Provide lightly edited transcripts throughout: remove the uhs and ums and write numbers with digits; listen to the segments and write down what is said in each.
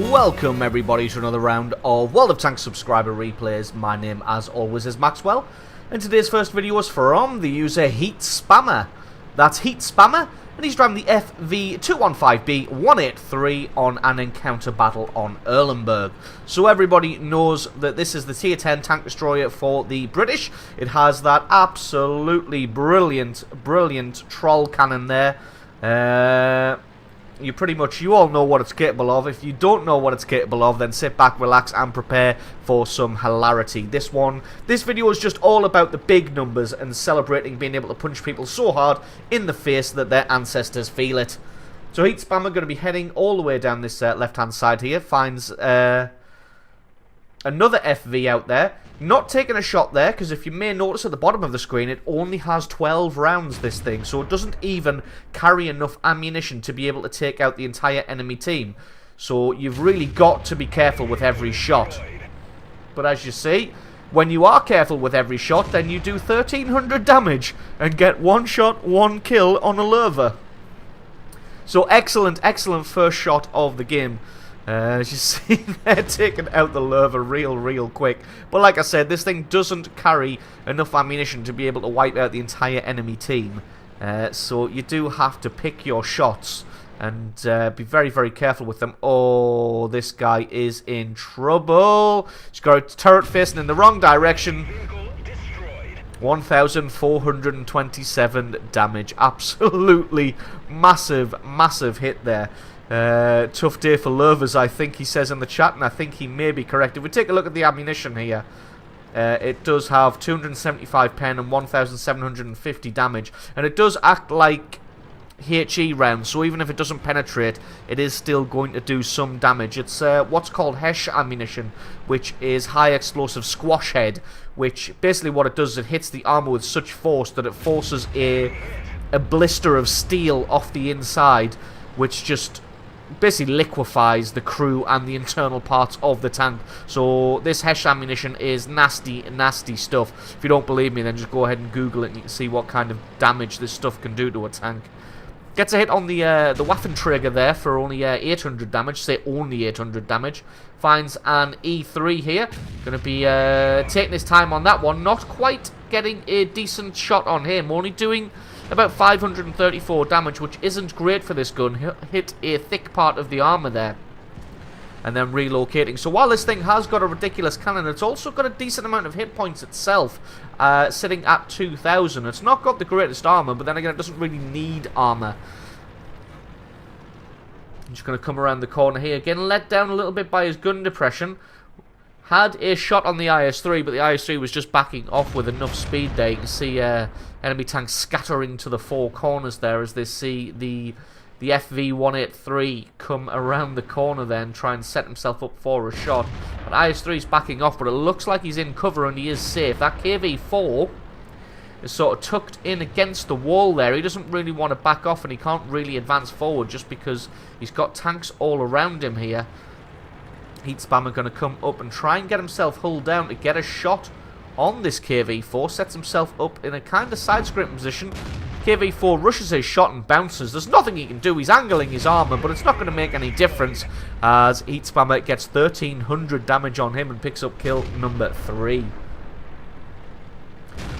Welcome everybody to another round of World of Tanks subscriber replays. My name as always is Maxwell, and today's first video is from the user Heat Spammer. That's Heat Spammer, and he's driving the FV215b 183 on an encounter battle on Erlenberg. So everybody knows that this is the tier 10 tank destroyer for the British. It has that absolutely brilliant troll cannon there. You all know what it's capable of. If you don't know what it's capable of, then sit back, relax, and prepare for some hilarity. This video is just all about the big numbers and celebrating being able to punch people so hard in the face that their ancestors feel it. So Heat Spammer going to be heading all the way down this left-hand side here. Finds another FV out there. Not taking a shot there, because if you may notice at the bottom of the screen, it only has 12 rounds, this thing. So it doesn't even carry enough ammunition to be able to take out the entire enemy team. So you've really got to be careful with every shot. But as you see, when you are careful with every shot, then you do 1300 damage and get one shot, one kill on a lurver. So excellent first shot of the game. As you see, they're taking out the lurver real quick. But like I said, this thing doesn't carry enough ammunition to be able to wipe out the entire enemy team. So you do have to pick your shots and be very careful with them. Oh, this guy is in trouble. He's got a turret facing in the wrong direction. 1,427 damage. Absolutely massive hit there. Tough day for lurvers, I think he says in the chat, and I think he may be correct. If we take a look at the ammunition here, it does have 275 pen and 1,750 damage, and it does act like HE rounds, so even if it doesn't penetrate, it is still going to do some damage. It's what's called HESH ammunition, which is high explosive squash head, which basically what it does is it hits the armor with such force that it forces a blister of steel off the inside, which just basically liquefies the crew and the internal parts of the tank. So this HESH ammunition is nasty stuff. If you don't believe me, then just go ahead and Google it and you can see what kind of damage this stuff can do to a tank. Gets a hit on the Waffenträger there for only 800 damage. Say only 800 damage. Finds an E3 here. Going to be taking his time on that one. Not quite getting a decent shot on him. Only doing about 534 damage, which isn't great for this gun. Hit a thick part of the armor there. And then relocating. So while this thing has got a ridiculous cannon, it's also got a decent amount of hit points itself. Sitting at 2,000. It's not got the greatest armor, but then again, it doesn't really need armor. I'm just going to come around the corner here. Getting let down a little bit by his gun depression. Had a shot on the IS-3, but the IS-3 was just backing off with enough speed there. You can see enemy tanks scattering to the four corners there as they see the FV183 come around the corner there and try and set himself up for a shot. But IS-3 is backing off, but it looks like he's in cover and he is safe. That KV4 is sort of tucked in against the wall there. He doesn't really want to back off and he can't really advance forward just because he's got tanks all around him here. Heat Spammer going to come up and try and get himself hulled down to get a shot on this KV4. Sets himself up in a kind of side-scraping position. KV4 rushes his shot and bounces. There's nothing he can do. He's angling his armor, but it's not going to make any difference as Heat Spammer gets 1,300 damage on him and picks up kill number 3.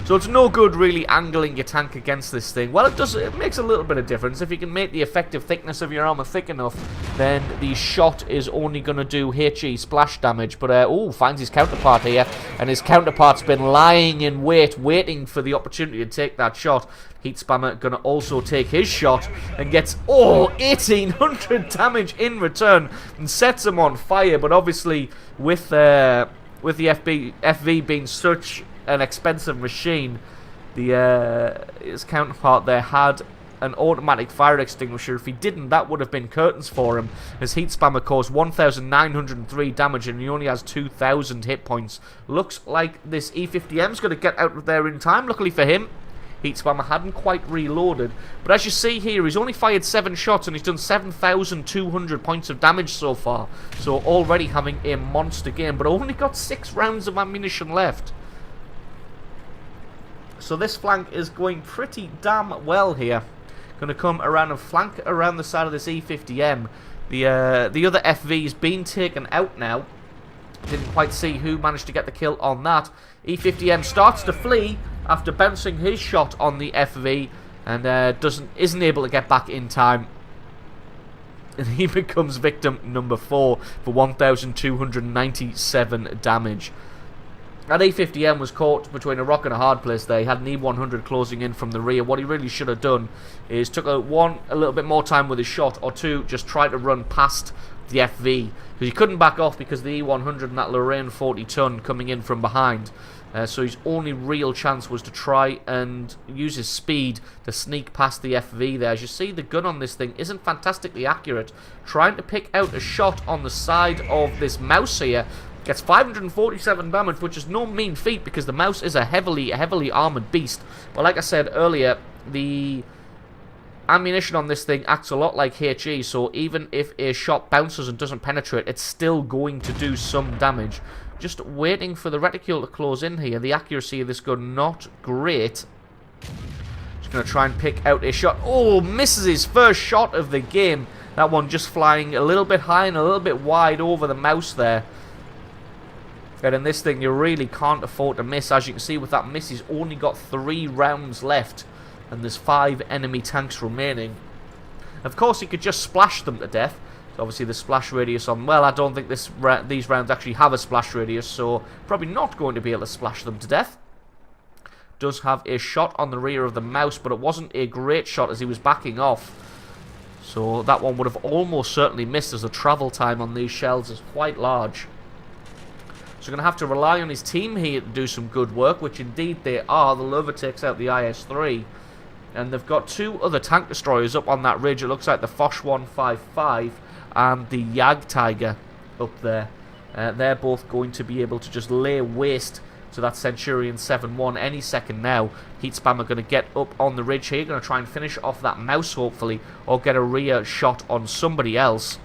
So it's no good really angling your tank against this thing. Well, it makes a little bit of difference. If you can make the effective thickness of your armor thick enough, then the shot is only going to do HE splash damage. But, oh, finds his counterpart here. And his counterpart's been lying in wait, waiting for the opportunity to take that shot. Heat Spammer going to also take his shot and gets, 1,800 damage in return and sets him on fire. But obviously, with the FV being such an expensive machine, his counterpart there had an automatic fire extinguisher. If he didn't, that would have been curtains for him, as Heat Spammer caused 1,903 damage and he only has 2,000 hit points. Looks like this E50M's going to get out of there in time. Luckily for him, Heat Spammer hadn't quite reloaded. But as you see here, he's only fired 7 shots and he's done 7,200 points of damage so far. So already having a monster game, but only got 6 rounds of ammunition left. So this flank is going pretty damn well here. Going to come around and flank around the side of this E50M. The other FV's been taken out now. Didn't quite see who managed to get the kill on that. E50M starts to flee after bouncing his shot on the FV and isn't able to get back in time. And he becomes victim number 4 for 1,297 damage. That E50M was caught between a rock and a hard place there. He had an E100 closing in from the rear. What he really should have done is took a little bit more time with his shot, or two, just try to run past the FV. Because he couldn't back off because the E100 and that Lorraine 40 ton coming in from behind. So his only real chance was to try and use his speed to sneak past the FV there. As you see, the gun on this thing isn't fantastically accurate. Trying to pick out a shot on the side of this mouse here. Gets 547 damage, which is no mean feat because the mouse is a heavily armoured beast. But like I said earlier, the ammunition on this thing acts a lot like HE, so even if a shot bounces and doesn't penetrate, it's still going to do some damage. Just waiting for the reticule to close in here. The accuracy of this gun, not great. Just going to try and pick out a shot. Oh, misses his first shot of the game. That one just flying a little bit high and a little bit wide over the mouse there. And in this thing, you really can't afford to miss. As you can see with that miss, he's only got 3 rounds left. And there's 5 enemy tanks remaining. Of course, he could just splash them to death. So obviously, the splash radius on... Well, I don't think these rounds actually have a splash radius. So, probably not going to be able to splash them to death. Does have a shot on the rear of the mouse. But it wasn't a great shot as he was backing off. So, that one would have almost certainly missed, as the travel time on these shells is quite large. So going to have to rely on his team here to do some good work, which indeed they are. The Lover takes out the IS-3. And they've got 2 other tank destroyers up on that ridge. It looks like the FV215b and the Jagdtiger up there. They're both going to be able to just lay waste to that Centurion 7-1 any second now. Heat Spammer going to get up on the ridge here. Going to try and finish off that mouse, hopefully, or get a rear shot on somebody else.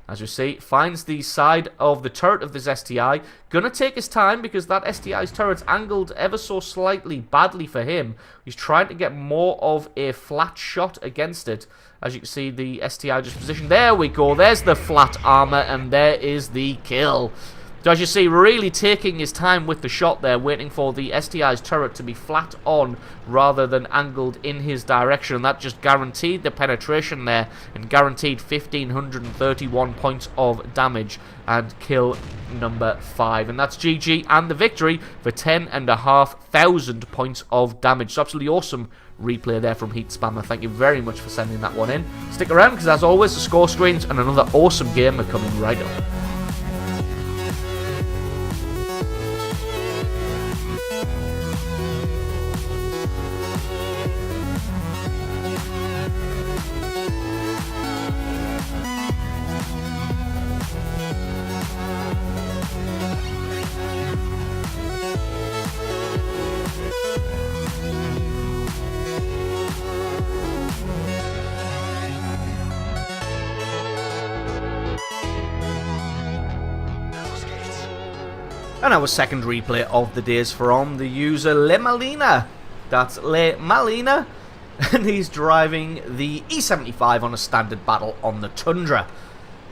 As you see, finds the side of the turret of this STI. Gonna take his time because that STI's turret's angled ever so slightly badly for him. He's trying to get more of a flat shot against it. As you can see, the STI just positioned. There we go. There's the flat armor, and there is the kill. So as you see, really taking his time with the shot there, waiting for the STI's turret to be flat on rather than angled in his direction. And that just guaranteed the penetration there and guaranteed 1,531 points of damage and kill number 5. And that's GG and the victory for 10,500 points of damage. So absolutely awesome replay there from Heat Spammer. Thank you very much for sending that one in. Stick around because as always, the score screens and another awesome game are coming right up. And our second replay of the day is from the user Le Malina. That's Le Malina. And he's driving the E75 on a standard battle on the Tundra.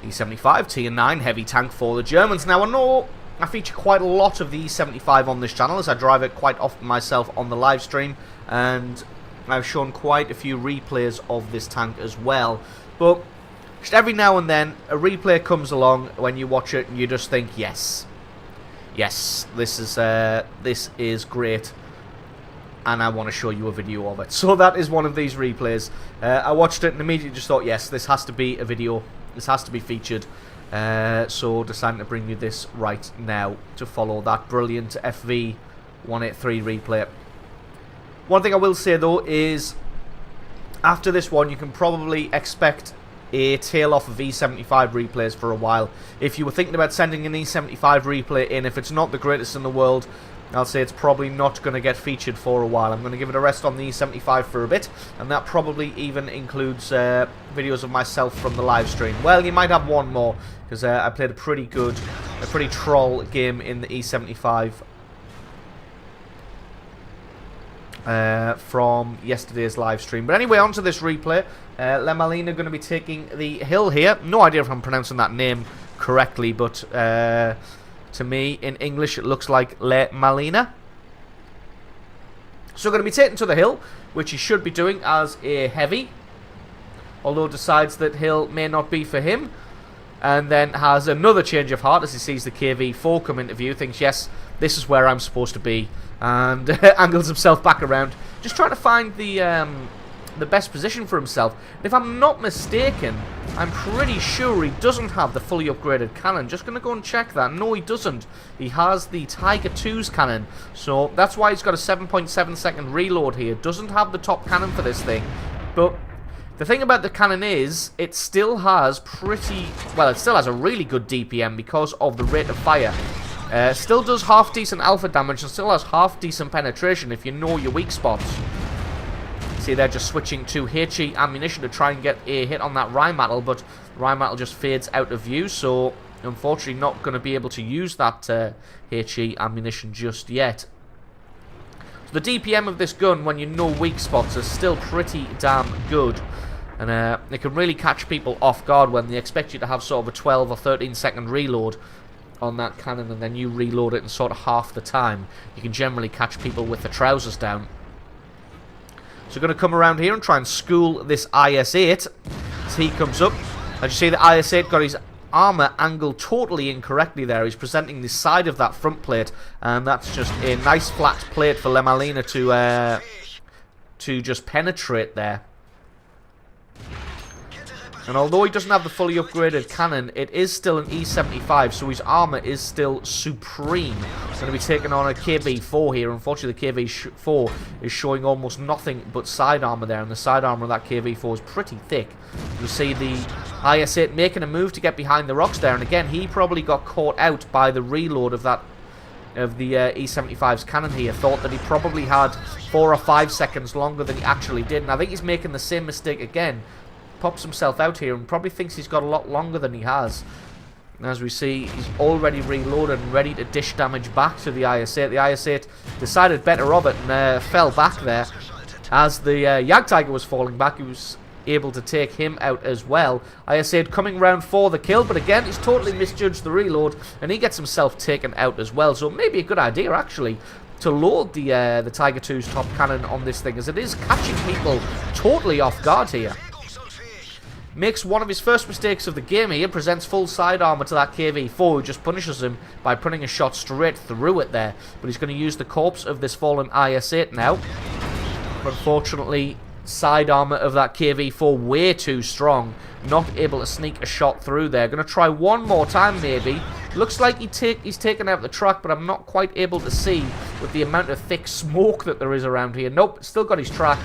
E75 Tier 9 heavy tank for the Germans. Now I know I feature quite a lot of the E75 on this channel as I drive it quite often myself on the live stream. And I've shown quite a few replays of this tank as well. But just every now and then a replay comes along when you watch it and you just think, yes, this is great, and I want to show you a video of it. So that is one of these replays. I watched it and immediately just thought, yes, this has to be a video. This has to be featured. So decided to bring you this right now to follow that brilliant FV183 replay. One thing I will say though is, after this one, you can probably expect a tail off of E75 replays for a while. If you were thinking about sending an E75 replay in, if it's not the greatest in the world, I'll say it's probably not going to get featured for a while. I'm going to give it a rest on the E75 for a bit, and that probably even includes videos of myself from the live stream. Well, you might have one more, because I played a pretty troll game in the E75 from yesterday's live stream. But anyway, on to this replay. Le Malina going to be taking the hill here. No idea if I'm pronouncing that name correctly, but to me, in English, it looks like Le Malina. So going to be taken to the hill, which he should be doing as a heavy. Although decides that hill may not be for him. And then has another change of heart as he sees the KV4 come into view. Thinks, yes, this is where I'm supposed to be. And angles himself back around. Just trying to find the best position for himself. And if I'm not mistaken, I'm pretty sure he doesn't have the fully upgraded cannon. Just going to go and check that. No, he doesn't. He has the Tiger 2's cannon. So that's why he's got a 7.7 second reload here. Doesn't have the top cannon for this thing. But the thing about the cannon is, it still has it still has a really good DPM because of the rate of fire. Still does half decent alpha damage and still has half decent penetration if you know your weak spots. See, they're just switching to HE ammunition to try and get a hit on that Rheinmetall, but Rheinmetall just fades out of view, so unfortunately not going to be able to use that HE ammunition just yet. So the DPM of this gun, when you know weak spots, is still pretty damn good. And it can really catch people off guard when they expect you to have sort of a 12 or 13 second reload on that cannon, and then you reload it in sort of half the time. You can generally catch people with the trousers down. So we're going to come around here and try and school this IS-8 as he comes up. As you see, the IS-8 got his armor angled totally incorrectly there. He's presenting the side of that front plate, and that's just a nice flat plate for Le Malina to just penetrate there. And although he doesn't have the fully upgraded cannon, it is still an E75, so his armor is still supreme. He's going to be taking on a KV4 here. Unfortunately, the KV4 is showing almost nothing but side armor there, and the side armor of that KV4 is pretty thick. You see the IS-8 making a move to get behind the rocks there, and again, he probably got caught out by the reload of the E75's cannon here. Thought that he probably had 4 or 5 seconds longer than he actually did, and I think he's making the same mistake again. Pops himself out here and probably thinks he's got a lot longer than he has. And as we see, he's already reloaded and ready to dish damage back to the IS-8. The IS-8 decided better of it and fell back there. As the Jagdtiger was falling back, he was able to take him out as well. IS-8 coming round for the kill, but again, he's totally misjudged the reload and he gets himself taken out as well. So maybe a good idea, actually, to load the Tiger 2's top cannon on this thing, as it is catching people totally off guard here. Makes one of his first mistakes of the game here, presents full side armor to that KV4, who just punishes him by putting a shot straight through it there. But he's going to use the corpse of this fallen IS-8 now. But unfortunately, side armor of that KV4 way too strong. Not able to sneak a shot through there. Going to try one more time maybe. Looks like he's taken out the track, but I'm not quite able to see with the amount of thick smoke that there is around here. Nope, still got his track.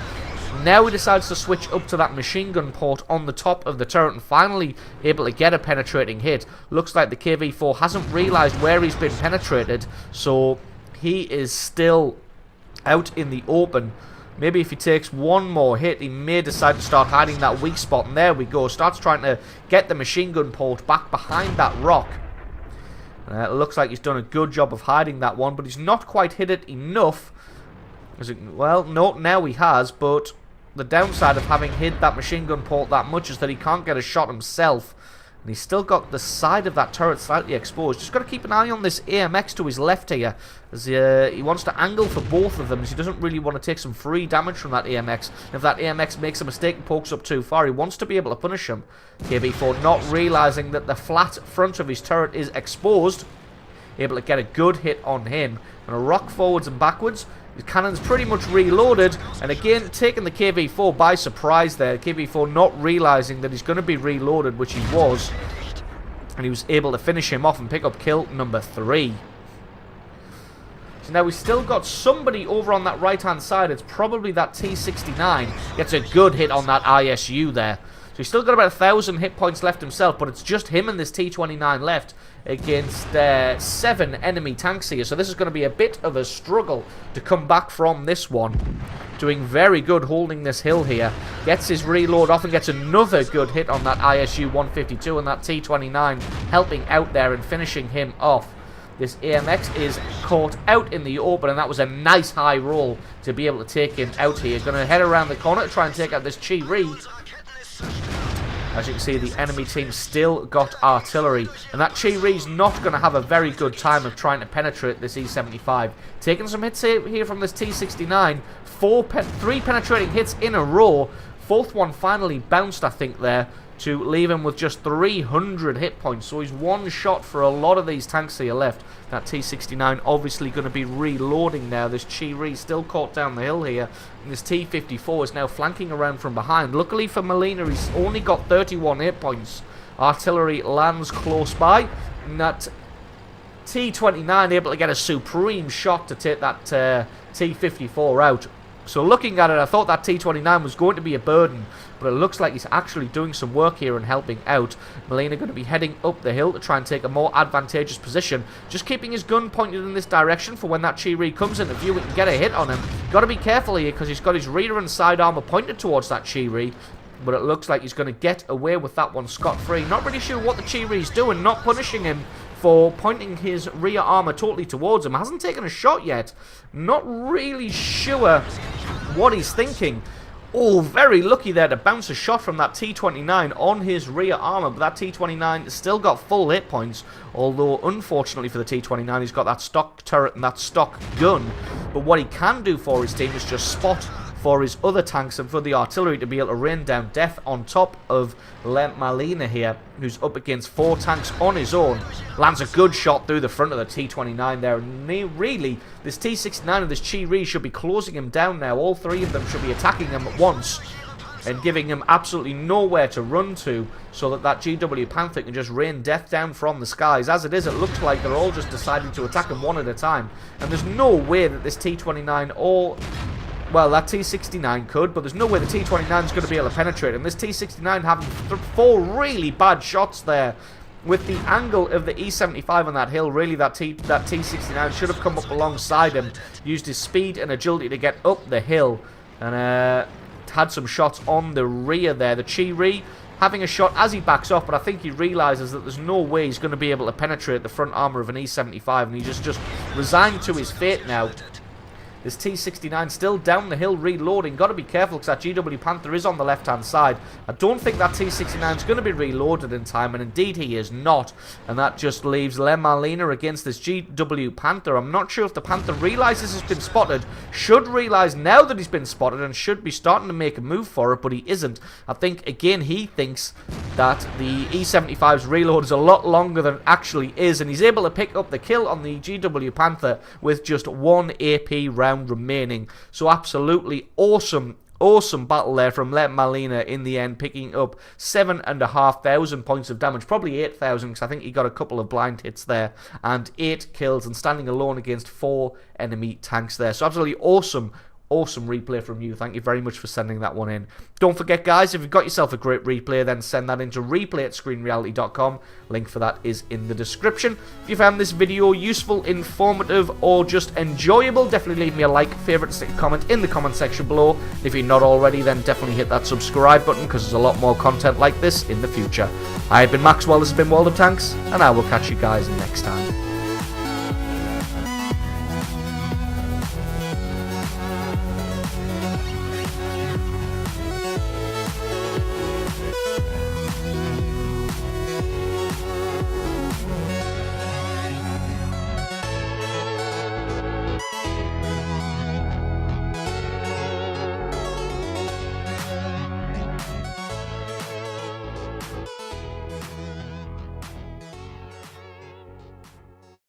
Now he decides to switch up to that machine gun port on the top of the turret and finally able to get a penetrating hit. Looks like the KV4 hasn't realised where he's been penetrated, so he is still out in the open. Maybe if he takes one more hit, he may decide to start hiding that weak spot, and there we go. Starts trying to get the machine gun port back behind that rock. It looks like he's done a good job of hiding that one, but he's not quite hit it enough. Well, no, now he has, but the downside of having hid that machine gun port that much is that he can't get a shot himself. And he's still got the side of that turret slightly exposed. Just got to keep an eye on this AMX to his left here, as he wants to angle for both of them, as he doesn't really want to take some free damage from that AMX. And if that AMX makes a mistake and pokes up too far, he wants to be able to punish him. KV4 not realising that the flat front of his turret is exposed. Able to get a good hit on him. And a rock forwards and backwards. His cannon's pretty much reloaded, and again taking the KV4 by surprise there. KV4 not realising that he's going to be reloaded, which he was, and he was able to finish him off and pick up kill number 3. So now we've still got somebody over on that right hand side. It's probably that T69. Gets a good hit on that ISU there. So he's still got about 1,000 hit points left himself, but it's just him and this T29 left against 7 enemy tanks here. So this is going to be a bit of a struggle to come back from this one. Doing very good holding this hill here. Gets his reload off and gets another good hit on that ISU 152, and that T29 helping out there and finishing him off. This AMX is caught out in the open, and that was a nice high roll to be able to take him out here. Going to head around the corner to try and take out this Chi-Ri. As you can see, the enemy team still got artillery, and that Chi-Ri's not going to have a very good time of trying to penetrate this E75. Taking some hits here from this T69, 3 penetrating hits in a row. Fourth one finally bounced, I think, there, to leave him with just 300 hit points. So he's one shot for a lot of these tanks here left. That T69 obviously going to be reloading now. This Chi-Ri still caught down the hill here. And this T54 is now flanking around from behind. Luckily for Molina, he's only got 31 hit points. Artillery lands close by. And that T29 able to get a supreme shot to take that T54 out. So looking at it, I thought that T29 was going to be a burden, but it looks like he's actually doing some work here and helping out. Molina going to be heading up the hill to try and take a more advantageous position. Just keeping his gun pointed in this direction for when that Chi-Ri comes into view, we can get a hit on him. Got to be careful here because he's got his rear and side armor pointed towards that Chi-Ri. But it looks like he's going to get away with that one scot-free. Not really sure what the Chi-Ri's doing, not punishing him for pointing his rear armor totally towards him. Hasn't taken a shot yet. Not really sure what he's thinking. Oh, very lucky there to bounce a shot from that T29 on his rear armor, but that T29 still got full hit points, although unfortunately for the T29 he's got that stock turret and that stock gun. But what he can do for his team is just spot for his other tanks and for the artillery to be able to rain down death on top of Molina here, who's up against 4 tanks on his own. Lands a good shot through the front of the T29 there, and really, this T69 and this Chi-Ri should be closing him down now. All 3 of them should be attacking him at once and giving him absolutely nowhere to run to, so that that GW Panther can just rain death down from the skies. As it is, it looks like they're all just deciding to attack him one at a time, and there's no way that this T29 or... well, that T69 could, but there's no way the T29 is going to be able to penetrate him. This T69 having 4 really bad shots there. With the angle of the E75 on that hill, really that T69 should have come up alongside him, used his speed and agility to get up the hill, and had some shots on the rear there. The Chi-Ri having a shot as he backs off, but I think he realizes that there's no way he's going to be able to penetrate the front armor of an E75, and he's just resigned to his fate now. This T69 still down the hill reloading. Got to be careful because that GW Panther is on the left-hand side. I don't think that T69 is going to be reloaded in time, and indeed he is not. And that just leaves Molina against this GW Panther. I'm not sure if the Panther realizes he's been spotted. Should realize now that he's been spotted and should be starting to make a move for it, but he isn't. I think, again, he thinks that the E75's reload is a lot longer than it actually is, and he's able to pick up the kill on the GW Panther with just 1 AP round remaining. So absolutely awesome battle there from Molina in the end, picking up 7,500 points of damage, probably 8,000 because I think he got a couple of blind hits there, and 8 kills and standing alone against 4 enemy tanks there. So absolutely awesome replay from you. Thank you very much for sending that one in. Don't forget, guys, if you've got yourself a great replay, then send that into replay@screenreality.com. Link for that is in the description. If you found this video useful, informative, or just enjoyable, definitely leave me a like, favorite, stick a comment in the comment section below. If you're not already, then definitely hit that subscribe button because there's a lot more content like this in the future. I have been Maxwell, this has been World of Tanks, and I will catch you guys next time.